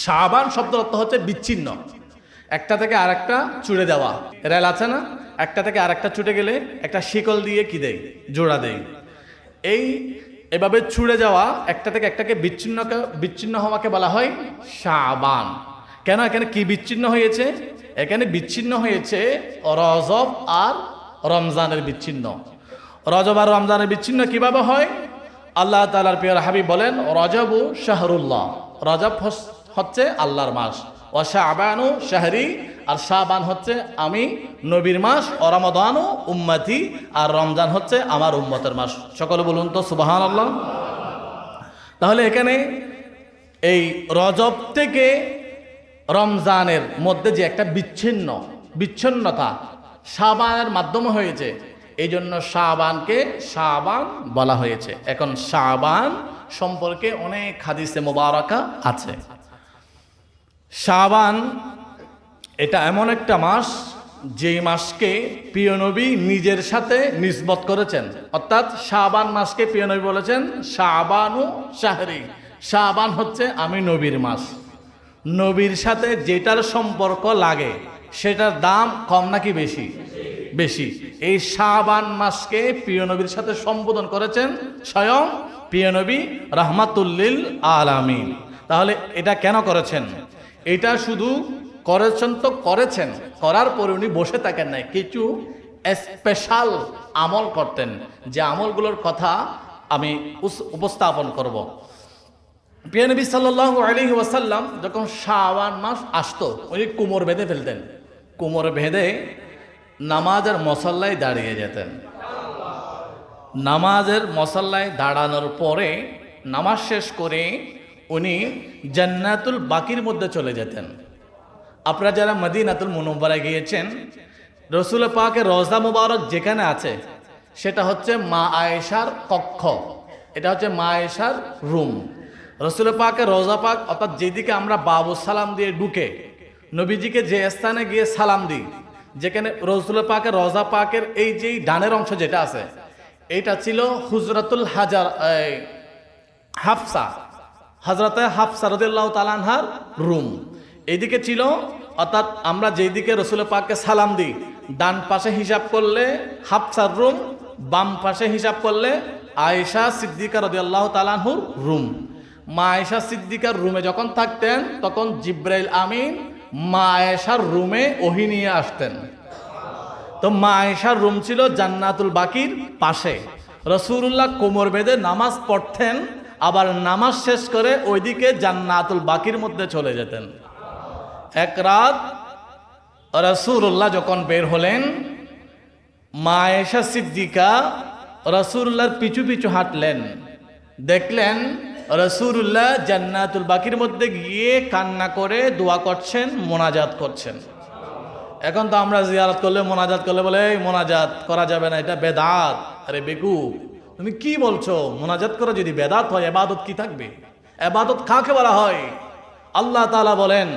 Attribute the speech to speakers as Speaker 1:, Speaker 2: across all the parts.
Speaker 1: শাবান শব্দ অর্থ হচ্ছে বিচ্ছিন্ন, একটা থেকে আরেকটা ছুটে দেওয়া। রেল আছে না, একটা থেকে আরেকটা ছুটে গেলে একটা শিকল দিয়ে কি দেয়, জোড়া দেয়। এভাবে ছুড়ে যাওয়া, একটা থেকে একটাকে বিচ্ছিন্ন হওয়াকে বলা হয় শাবান। কেন এখানে কি বিচ্ছিন্ন হয়েছে? এখানে বিচ্ছিন্ন হয়েছে রজব আর রমজানের বিচ্ছিন্ন। রজব আর রমজানের বিচ্ছিন্ন কিভাবে হয়? আল্লাহ তাআলার প্রিয় হাবিব বলেন, রজবু শাহরুল্লাহ, রজব হচ্ছে আল্লাহর মাস, ও শাবানু শাহরি, আর শাবান হচ্ছে আমি নবীর মাস, ও রমাদানু উম্মতি, আর রমজান হচ্ছে আমার উম্মতের মাস। সকলে বলুন তো সুবহানাল্লাহ। তাহলে এখানে এই রজব থেকে রমজানের মধ্যে যে একটা বিচ্ছিন্নতা শাবানের মাধ্যমে হয়েছে, এই জন্য শাবানকে শাবান বলা হয়েছে। এখন শাবান সম্পর্কে অনেক হাদিসে মুবারাকা আছে। শাবান এটা এমন একটা মাস, যে মাসকে প্রিয় নবী নিজের সাথে নিসবত করেছেন, অর্থাৎ শাবান মাসকে প্রিয় নবী বলেছেন শাবানু শাহরি, শাবান হচ্ছে আমি নবীর মাস। নবীর সাথে যেটার সম্পর্ক লাগে সেটার দাম কম নাকি বেশি? বেশি। এই শাবান মাসকে প্রিয় নবীর সাথে সম্বোধন করেছেন স্বয়ং প্রিয় নবী রাহমাতুল্লিল আলামিন। তাহলে এটা কেন করেছেন? এটা শুধু করেছেন তো করেছেন, করার পরে উনি বসে থাকেন নাই, কিছু স্পেশাল আমল করতেন, যে আমলগুলোর কথা আমি উপস্থাপন করব। প্রিয় নবী সাল্লাল্লাহু আলাইহি ওয়াসাল্লাম যখন শাবান মাস আসতো, উনি কোমর বেঁধে ফেলতেন, কোমর বেঁধে নামাজের মুসল্লায় দাঁড়িয়ে যেতেন। নামাজের মুসল্লায় দাঁড়ানোর পরে নামাজ শেষ করে উনি জান্নাতুল বাকির মধ্যে চলে যেতেন। আপনারা যারা মদিনাতুল মুনাওয়ারায় গিয়েছেন, রসুল পাকের রওজা মুবারক যেখানে আছে সেটা হচ্ছে মা আয়েশার কক্ষ, এটা হচ্ছে মা আয়েশার রুম। রসুল পাকের রওজা পাক, অর্থাৎ যেদিকে আমরা বাবু সালাম দিয়ে ঢুকে নবীজিকে যে স্থানে গিয়ে সালাম দিই, যেখানে রসুল পাকের রওজা পাকের এই যে ডানের অংশ যেটা আছে, এইটা ছিল হুজরাতুল হাফসা, হযরতে হাফসা রাদিয়াল্লাহু তাআলা আনহার রুম। এইদিকে ছিল, অর্থাৎ আমরা যেদিকে রসুল পাককে সালাম দিই, ডান পাশে হিসাব করলে হাফসার রুম, বাম পাশে হিসাব করলে আয়েশা সিদ্দিকা রাদিয়াল্লাহু তাআলা আনহুর রুম। মা আয়েশা সিদ্দিকার রুমে যখন থাকতেন, তখন জিব্রাইল আমিন মা আয়েশার রুমে ওহী নিয়ে আসতেন। তো মা আয়েশার রুম ছিল জান্নাতুল বাকির পাশে। রাসূলুল্লাহ কোমর বেঁধে নামাজ পড়তেন, আবার নামাজ শেষ করে ওইদিকে জান্নাতুল বাকির মধ্যে চলে যেতেন। এক রাত রাসূলুল্লাহ যখন বের হলেন, মা আয়েশা সিদ্দিকা রাসূলুল্লাহর পিছু পিছু হাঁটলেন, দেখলেন রাসূলুল্লাহ জান্নাতুল বাকির মধ্যে গিয়ে কান্না করে দোয়া করছেন, মোনাজাত করছেন। এখন তো আমরা জিয়ারত করলে, মোনাজাত করলে বলে এই মোনাজাত করা যাবে না, এটা বেদাত। আরে বেকুব, তুমি কি বলছো? মোনাজাত করা যদি বেদাত হয়, ইবাদত কি থাকবে? ইবাদত কাকে বলা হয়? আল্লাহ তাআলা বলেন,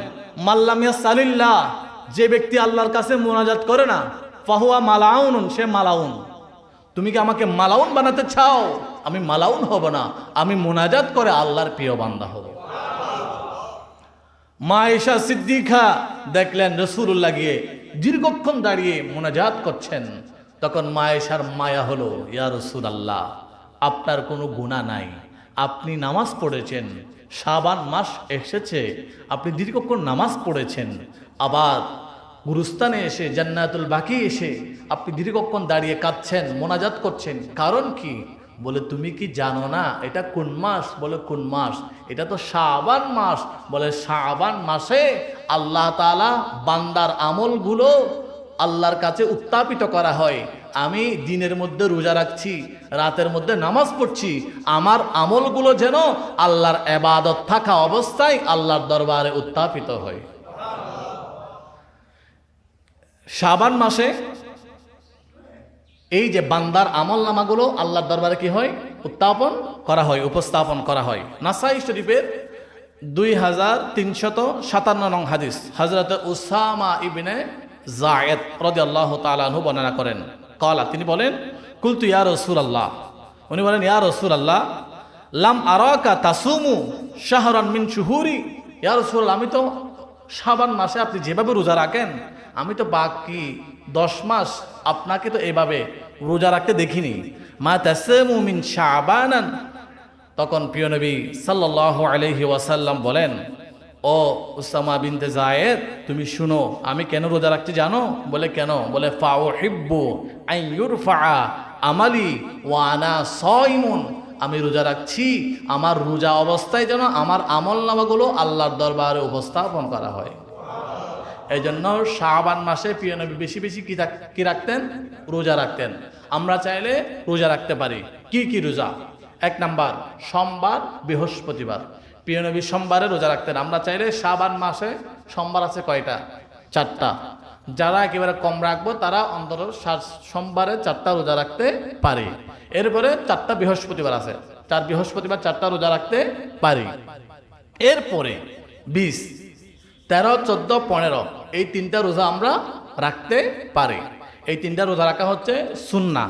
Speaker 1: মাল্লাম ইয়াসালিল্লাহ, যে ব্যক্তি আল্লাহর কাছে মোনাজাত করে না, ফাহুয়া মালাউন, সে মালাউন। তুমি কি আমাকে মালাউন বানাতে চাও? আমি মালাউন হব না, আমি মোনাজাত করে আল্লাহর প্রিয় বান্দা হব। মা আয়েশা সিদ্দিকা দেখলেন রাসূলুল্লাহ গিয়ে দীর্ঘক্ষণ দাঁড়িয়ে মোনাজাত করছেন। তখন মা আয়েশার মায়া হলো, ইয়া রাসূলুল্লাহ, আপনার কোনো গুনাহ নাই, আপনি নামাজ পড়েছেন, শাবান মাস এসেছে, আপনি দীর্ঘক্ষণ নামাজ পড়েছেন, আবার গুরুস্থানে এসে জান্নাতুল বাকি এসে আপনি দীর্ঘক্ষণ দাঁড়িয়ে কাঁদছেন, মোনাজাত করছেন, কারণ কি? বলে তুমি কি জানো না এটা কোন মাস? বলে কোন মাস? এটা তো শাবান মাস। বলে শাবান মাসে আল্লাহ তাআলা বান্দার আমলগুলো আল্লাহর কাছে উত্থাপিত করা হয়। আমি দিনের মধ্যে রোজা রাখছি, রাতের মধ্যে নামাজ পড়ছি, আমার আমলগুলো যেন আল্লাহর ইবাদত থাকা অবস্থায় আল্লাহর দরবারে উত্থাপিত হয়। শাবান মাসে এই যে বান্দার আমল নামাগুলো আল্লাহর দরবারে কি হয়? উত্থাপন করা হয়, উপস্থাপন করা হয়। নাসাই শরীফের 2357 নং হাদিস, হযরত উসামা ইবনে যায়েদ রাদিয়াল্লাহু তাআলা আনহু বর্ণনা করেন, ক্বালা, তিনি বলেন, কুলতু ইয়া রাসূলুল্লাহ, উনি বলেন ইয়া রাসূলুল্লাহ, লাম আরাকা তাসুমু শাহরান মিন শুহুরি ইয়া রাসূলুল্লাহ, আমি তো শাবান মাসে আপনি যেভাবে রোজা রাখেন, আমি তো বাকি 10 মাস আপনাকে তো এভাবে রোজা রাখতে দেখিনি। মা তাসামু মিন শাবানান। তখন প্রিয় নবী সাল্লাল্লাহু আলাইহি ওয়াসাল্লাম বলেন, ও উসামা বিনতে যায়েদ, তুমি শুনো আমি কেন রোজা রাখতে জানো? বলে কেন? বলে ফাউহিব্বু আন ইউরফা আমালি ওয়া আনা সাইমুন। আমি রোজা রাখছি, আমার রোজা অবস্থায় যেন আমার আমল নামাগুলো আল্লাহর দরবারে উপস্থাপন করা হয়। এই জন্য শাবান মাসে প্রিয় নবী বেশি বেশি কি রাখতেন? রোজা রাখতেন। আমরা চাইলে রোজা রাখতে পারি। কি কি রোজা? 1 নাম্বার, সোমবার বৃহস্পতিবার। প্রিয় নবী সোমবারে রোজা রাখতেন। আমরা চাইলে শাবান মাসে সোমবার আছে কয়টা? 4টা। যারা একেবারে কম রাখবো তারা অন্তত সোমবারে 4টা রোজা রাখতে পারে। এরপরে 4টা বৃহস্পতিবার আছে, 4 বৃহস্পতিবার 4টা রোজা রাখতে পারি। এরপরে 20, 13, 14, 15 এই 3টা রোজা আমরা রাখতে পারি। এই 3টা রোজা রাখা হচ্ছে সুন্নাহ।